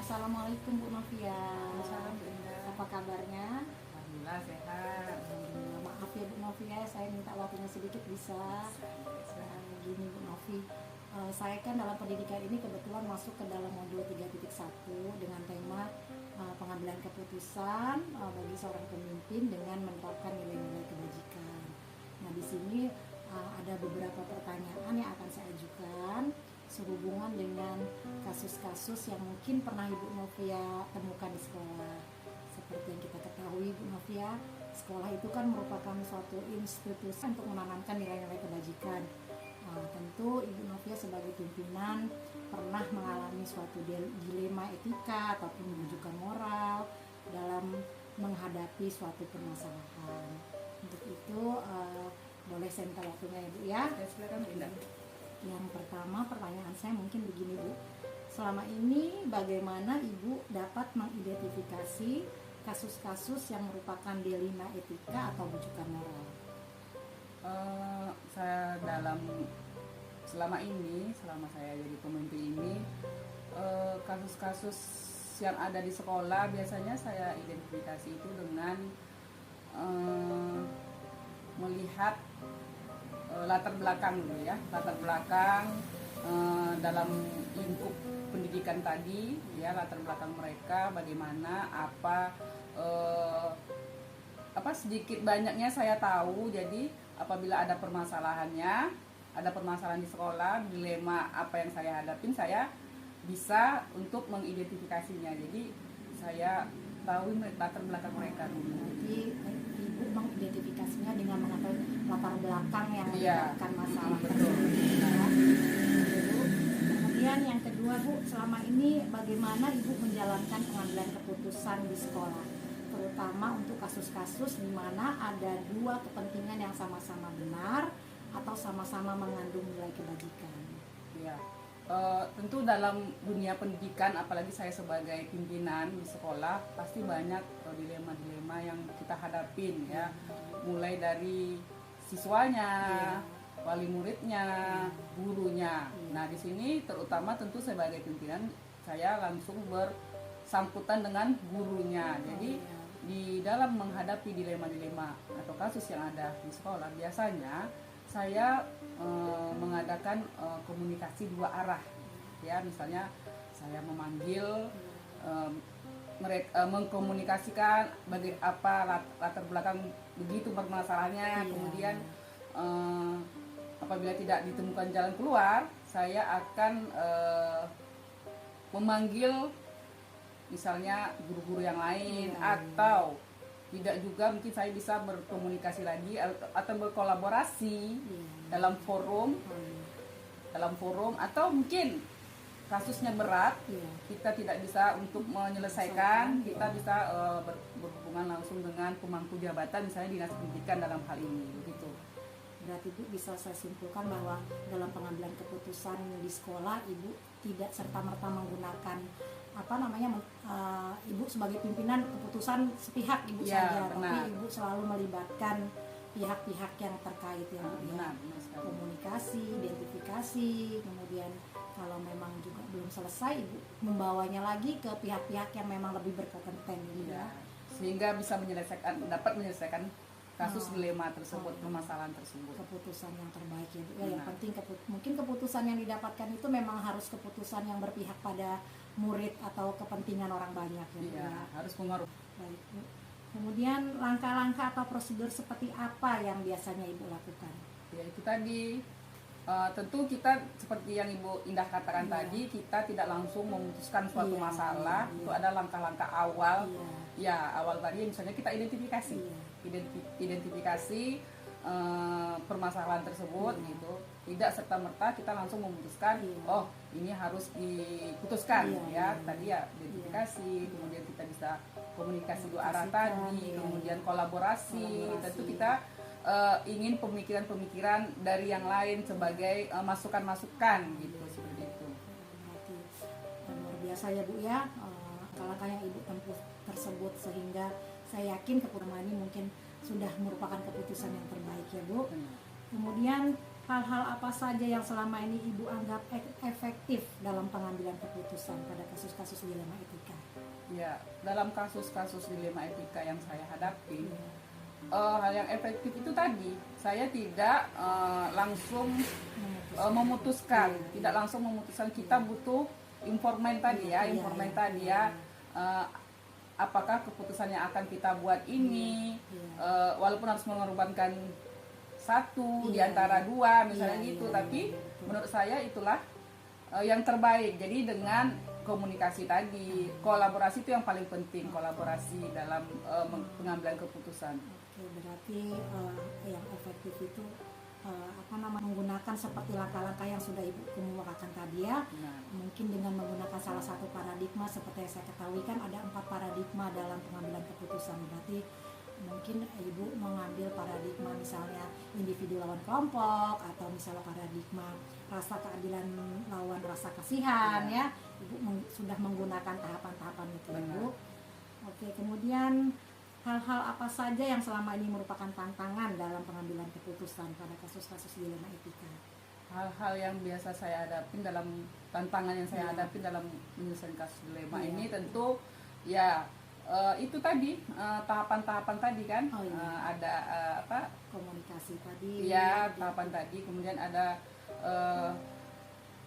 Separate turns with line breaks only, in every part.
Assalamualaikum Bu Novia.
Salam Bu Indah.
Apa kabarnya?
Alhamdulillah sehat.
Maaf ya Bu Novia, saya minta waktunya sedikit bisa. Gini Bu Novi, saya kan dalam pendidikan ini kebetulan masuk ke dalam modul 3.1 dengan tema pengambilan keputusan bagi seorang pemimpin dengan menerapkan nilai-nilai kebajikan. Nah di sini ada beberapa pertanyaan yang akan saya ajukan sehubungan dengan kasus-kasus yang mungkin pernah Ibu Novia temukan di sekolah. Seperti yang kita ketahui Bu Novia, sekolah itu kan merupakan suatu institusi untuk menanamkan nilai-nilai kebajikan. Tentu Ibu Novia sebagai pimpinan pernah mengalami suatu dilema etika ataupun rujukan moral dalam menghadapi suatu permasalahan. Untuk itu boleh saya minta waktunya Ibu ya.
Silakan Bu Indah.
Yang pertama, pertanyaan saya mungkin begini Bu. Selama ini bagaimana Ibu dapat mengidentifikasi kasus-kasus yang merupakan dilema etika atau rujukan moral?
Saya selama saya jadi pemimpin ini, kasus-kasus yang ada di sekolah biasanya saya identifikasi itu dengan melihat latar belakang dulu ya, latar belakang dalam lingkup pendidikan tadi, ya latar belakang mereka bagaimana, apa sedikit banyaknya saya tahu. Jadi apabila ada permasalahan di sekolah, dilema apa yang saya hadapin, saya bisa untuk mengidentifikasinya. Jadi saya tahu latar belakang mereka dulu.
Jadi ibu mengidentifikasinya dengan mengetahui latar belakang yang
Iya.
menyebabkan masalah
Betul.
tersebut. Ya. Ibu. Kemudian yang kedua Bu, selama ini bagaimana Ibu menjalankan pengambilan keputusan di sekolah, terutama untuk kasus-kasus di mana ada dua kepentingan yang sama-sama benar atau sama-sama mengandung nilai kebajikan.
Ya, tentu dalam dunia pendidikan, apalagi saya sebagai pimpinan di sekolah, pasti banyak dilema-dilema yang kita hadapin ya, mulai dari siswanya, wali muridnya, gurunya. Nah di sini terutama tentu sebagai pimpinan saya langsung bersangkutan dengan gurunya. Jadi di dalam menghadapi dilema-dilema atau kasus yang ada di sekolah, biasanya saya mengadakan komunikasi dua arah, ya misalnya saya memanggil mereka, mengkomunikasikan apa latar belakang begitu permasalahannya, kemudian apabila tidak ditemukan jalan keluar, saya akan memanggil misalnya guru-guru yang lain, atau tidak juga mungkin saya bisa berkomunikasi lagi atau berkolaborasi dalam forum atau mungkin kasusnya berat, kita tidak bisa untuk menyelesaikan, kita bisa berhubungan langsung dengan pemangku jabatan, misalnya dinas pendidikan dalam hal ini begitu.
Berarti Ibu bisa saya simpulkan bahwa dalam pengambilan keputusan di sekolah Ibu tidak serta-merta menggunakan Ibu sebagai pimpinan keputusan sepihak Ibu saja,
benar.
tapi Ibu selalu melibatkan pihak-pihak yang terkait ya,
benar
komunikasi, identifikasi, kemudian kalau memang juga belum selesai Ibu membawanya lagi ke pihak-pihak yang memang lebih berkompeten gitu ya.
Sehingga bisa dapat menyelesaikan kasus dilema tersebut, permasalahan tersebut.
Keputusan yang terbaik ya Bu. Yang penting mungkin keputusan yang didapatkan itu memang harus keputusan yang berpihak pada murid atau kepentingan orang banyak ya.
Harus pengaruh.
Baik Bu. Kemudian langkah-langkah atau prosedur seperti apa yang biasanya Ibu lakukan?
Ya itu tadi, tentu kita seperti yang Ibu Indah katakan tadi, kita tidak langsung memutuskan suatu masalah. Itu ada langkah-langkah awal. Awal tadi misalnya kita identifikasi permasalahan tersebut gitu. Tidak serta-merta kita langsung memutuskan, oh ini harus diputuskan tadi identifikasi, kemudian kita bisa komunikasi dua arah tadi, kemudian kolaborasi. Tentu kita ingin pemikiran-pemikiran dari yang lain sebagai masukan-masukan gitu, seperti itu.
Luar biasa ya Bu ya, langkah-langkah yang Ibu tempuh tersebut, sehingga saya yakin keputusan ini mungkin sudah merupakan keputusan yang terbaik ya Bu. Kemudian hal-hal apa saja yang selama ini Ibu anggap efektif dalam pengambilan keputusan pada kasus-kasus dilema etika?
Ya, dalam kasus-kasus dilema etika yang saya hadapi, hal yang efektif itu tadi, saya tidak langsung memutuskan, tidak langsung memutuskan. Kita butuh informan tadi apakah keputusan yang akan kita buat ini, walaupun harus mengorbankan satu di antara dua misalnya tapi menurut saya itulah yang terbaik. Jadi dengan komunikasi tadi, kolaborasi itu yang paling penting, kolaborasi dalam pengambilan keputusan.
Oke, berarti yang efektif itu menggunakan seperti langkah-langkah yang sudah Ibu kemukakan tadi ya. Mungkin dengan menggunakan salah satu paradigma, seperti yang saya ketahui kan ada 4 paradigma dalam pengambilan keputusan. Berarti mungkin Ibu mengambil paradigma misalnya individu lawan kelompok, atau misalnya paradigma rasa keadilan lawan rasa kasihan ya. Ibu sudah menggunakan tahapan-tahapan itu ya Bu. Oke, kemudian hal-hal apa saja yang selama ini merupakan tantangan dalam pengambilan keputusan pada kasus-kasus dilema etika?
Hal-hal yang biasa saya hadapi dalam tantangan yang saya hadapi dalam menyelesaikan kasus dilema ini tentu itu tadi tahapan-tahapan tadi kan, ada
komunikasi tadi,
tahapan tadi, kemudian ada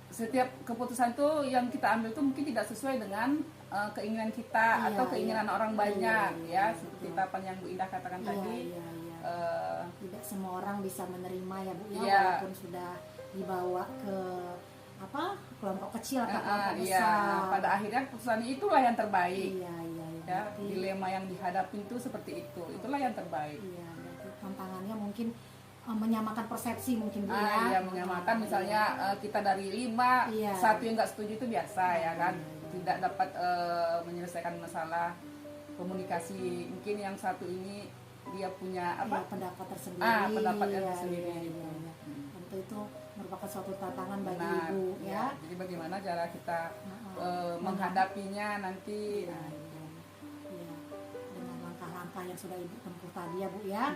setiap keputusan tuh yang kita ambil tuh mungkin tidak sesuai dengan keinginan kita atau keinginan orang banyak, ya seperti apa yang Bu Indah katakan tadi.
Tidak semua orang bisa menerima ya Bu ya,
Iya.
walaupun sudah dibawa ke kelompok kecil atau kelompok besar.
Iya, pada akhirnya keputusan itulah yang terbaik.
Iya.
Ya,
Berarti,
dilema yang dihadapi itu seperti itu, itulah yang terbaik.
iya, berarti tantangannya mungkin menyamakan persepsi mungkin Bu ya.
Iya, menyamakan misalnya kita dari 5,
Iya.
satu yang nggak setuju itu biasa ya kan,
Iya.
tidak dapat menyelesaikan masalah komunikasi. Mungkin yang satu ini dia punya
Iya, pendapat tersendiri.
pendapat yang
Iya,
tersendiri
iya,
gitu.
iya. Tentu itu merupakan suatu tantangan bagi
Benar,
Ibu ya.
Jadi bagaimana cara kita
Heeh.
menghadapinya nanti.
Iya, iya. Dengan langkah-langkah yang sudah Ibu tempuh tadi ya Bu ya.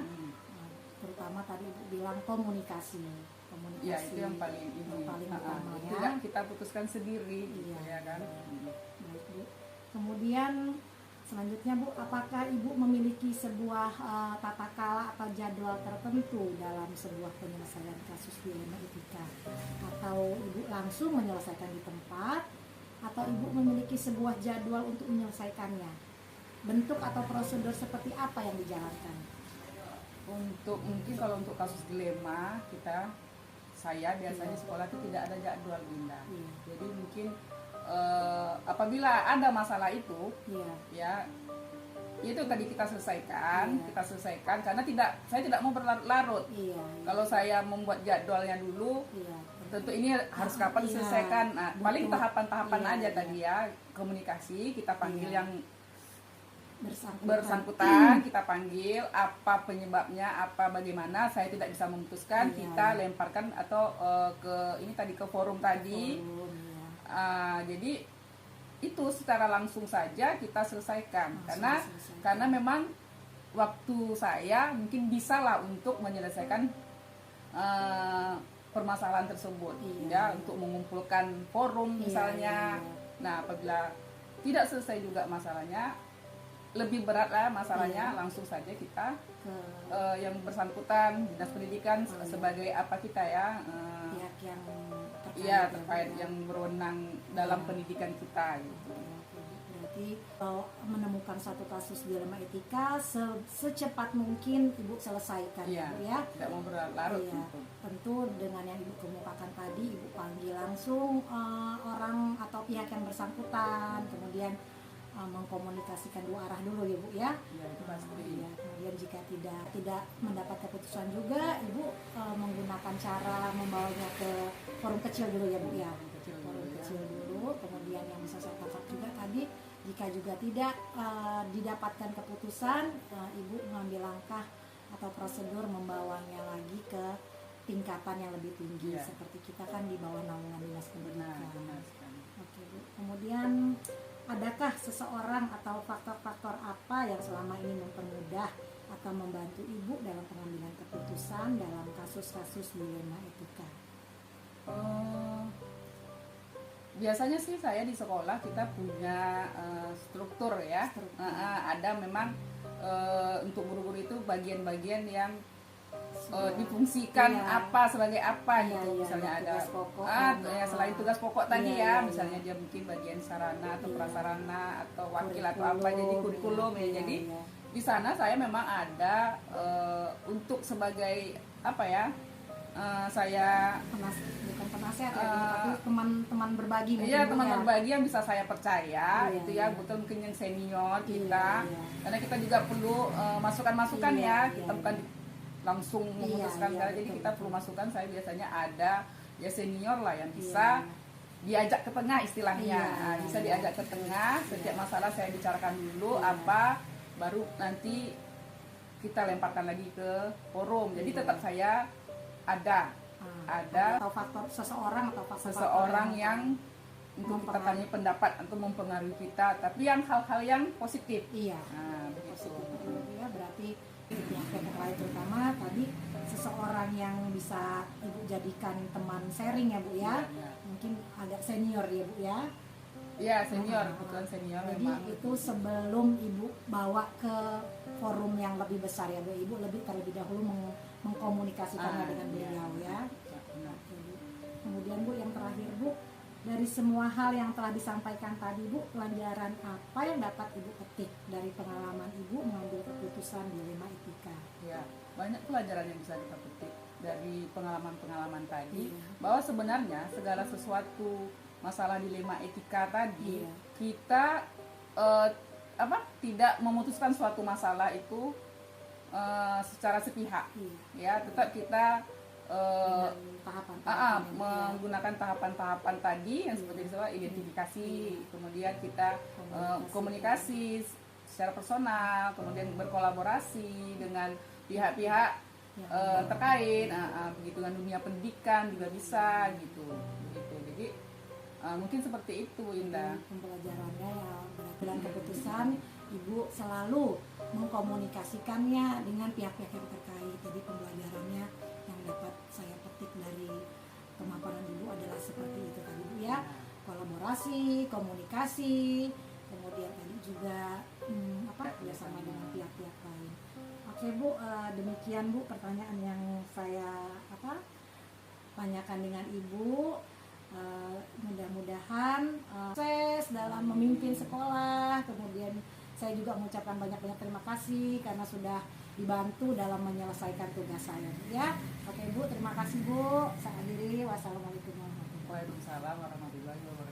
Terutama tadi Ibu bilang komunikasi.
Ya, itu yang paling ini.
Yang paling utama ya.
Tidak kita putuskan sendiri, gitu
Iya.
ya kan.
Baik Bu. Kemudian selanjutnya Bu, apakah Ibu memiliki sebuah tata cara atau jadwal tertentu dalam sebuah penyelesaian kasus dilema etika? Atau Ibu langsung menyelesaikan di tempat? Atau Ibu memiliki sebuah jadwal untuk menyelesaikannya? Bentuk atau prosedur seperti apa yang dijalankan?
Mungkin kalau untuk kasus dilema saya biasanya sekolah itu tidak ada jadwal, Bunda.
Iya.
Jadi mungkin apabila ada masalah itu,
Iya.
ya itu tadi kita selesaikan,
Iya.
karena saya tidak mau berlarut-larut.
Iya.
Kalau saya membuat jadwalnya dulu,
Iya.
tentu ini harus kapan
Iya.
diselesaikan. Nah, paling
Betul.
tahapan-tahapan
Iya,
aja
iya.
tadi ya, komunikasi kita panggil
Iya.
yang
Bersangkutan.
kita panggil apa penyebabnya, apa bagaimana, saya tidak bisa memutuskan,
Iya.
kita lemparkan atau ke ini tadi ke forum tadi.
Forum, iya.
Jadi itu secara langsung saja kita selesaikan,
Langsung
karena
diselesaikan.
karena memang waktu saya mungkin bisalah untuk menyelesaikan permasalahan tersebut,
Iya.
ya untuk mengumpulkan forum
Iya,
misalnya.
iya.
Nah, apabila tidak selesai juga masalahnya, lebih berat lah masalahnya,
Iya.
langsung saja kita
Ke
yang bersangkutan dinas pendidikan
Oh, iya.
sebagai apa kita ya,
pihak yang terkait,
iya
ya,
terkait
Bu, ya.
yang berwenang dalam
Iya.
pendidikan kita gitu.
Berarti kalau menemukan satu kasus dilema etika secepat mungkin Ibu selesaikan
Iya.
Bu, ya.
Tidak mau berlarut
Iya.
gitu.
Tentu dengan yang Ibu kemukakan tadi, Ibu panggil langsung orang atau pihak yang bersangkutan, kemudian mengkomunikasikan dua arah dulu ya Bu ya.
Ya, itu pasti.
Ya, kemudian jika tidak mendapat keputusan juga, Ibu menggunakan cara membawanya ke forum kecil dulu ya Bu ya. Forum kecil dulu, kemudian yang bisa saya tangkap juga tadi, jika juga tidak didapatkan keputusan, Ibu mengambil langkah atau prosedur membawanya lagi ke tingkatan yang lebih tinggi,
Iya.
seperti kita kan di bawah naungan dinas
Benar,
pendidikan.
benar sekali.
Oke Bu. Kemudian adakah seseorang atau faktor-faktor apa yang selama ini mempermudah atau membantu Ibu dalam pengambilan keputusan dalam kasus-kasus dilema etika?
Biasanya sih saya di sekolah kita punya struktur ya.
Struktur.
Ada memang untuk guru-guru itu bagian-bagian yang
Sebuah-
difungsikan
iya.
apa sebagai apa
Iya,
gitu.
iya,
Misalnya ada
tugas pokok,
ya, selain tugas pokok tadi
Iya,
ya,
iya,
misalnya
iya.
dia mungkin bagian sarana atau
Iya.
prasarana atau wakil atau apa, jadi kurikulum ya.
Iya,
Jadi
iya.
di sana saya memang ada untuk sebagai apa ya? Saya
Bukan penasehat ya,
Eh,
tapi teman-teman berbagi mungkin,
iya,
Bu,
teman
ya.
berbagi yang bisa saya percaya,
Iya,
itu ya,
iya.
betul mungkin yang senior kita,
iya.
karena kita juga perlu masukan-masukan
Iya,
ya,
iya,
kita
iya.
bukan langsung memutuskan
iya,
sekali, jadi
betul,
kita
betul.
perlu masukan. Saya biasanya ada ya senior lah yang
Iya,
bisa diajak ke tengah istilahnya.
Iya,
Nah, bisa
iya.
diajak ke tengah, setiap masalah saya bicarakan dulu
Iya.
apa, baru nanti kita lemparkan lagi ke forum. Jadi
Iya.
tetap saya ada
Atau faktor seseorang atau faktor
yang untuk kita tanya pendapat atau mempengaruhi kita, tapi yang hal-hal yang positif.
iya,
Nah, begitu.
positif itu ya. Berarti yang terkait terutama tadi seseorang yang bisa Ibu jadikan teman sharing ya Bu ya.
Iya.
Mungkin agak senior ya Bu ya.
Iya, senior, kebetulan senior
Jadi
memang.
itu sebelum Ibu bawa ke forum yang lebih besar ya Bu, Ibu terlebih dahulu mengkomunikasikannya dengan
iya.
beliau ya.
Benar.
Oke, Bu. Kemudian Bu, yang terakhir Bu, dari semua hal yang telah disampaikan tadi Bu, pelajaran apa yang dapat Ibu petik dari pengalaman Ibu mengambil keputusan dilema etika?
Ya, banyak pelajaran yang bisa kita petik dari pengalaman-pengalaman tadi,
Iya.
bahwa sebenarnya segala sesuatu masalah dilema etika tadi,
Iya.
kita tidak memutuskan suatu masalah itu secara sepihak,
Iya.
ya, tetap kita
Dengan tahapan-tahapan yang
menggunakan tahapan-tahapan tadi yang seperti disebut identifikasi, kemudian kita komunikasi secara personal, kemudian berkolaborasi dengan pihak-pihak terkait, begitu dengan dunia pendidikan juga bisa gitu. Jadi mungkin seperti itu, Indah.
Pembelajarannya ya berarti dalam keputusan Ibu selalu mengkomunikasikannya dengan pihak-pihak yang terkait. Jadi pembelajarannya yang dapat saya petik dari pemaparan Ibu adalah seperti itu tadi Bu ya, kolaborasi, komunikasi, kemudian tadi juga kerjasama dengan pihak-pihak lain. Oke Bu, demikian Bu pertanyaan yang saya tanyakan dengan Ibu. Mudah-mudahan sukses dalam memimpin sekolah. Kemudian saya juga mengucapkan banyak-banyak terima kasih karena sudah dibantu dalam menyelesaikan tugas saya ya. Oke Bu, terima kasih Bu. Saya akhiri. Wassalamualaikum warahmatullahi wabarakatuh.
Waalaikumsalam warahmatullahi wabarakatuh.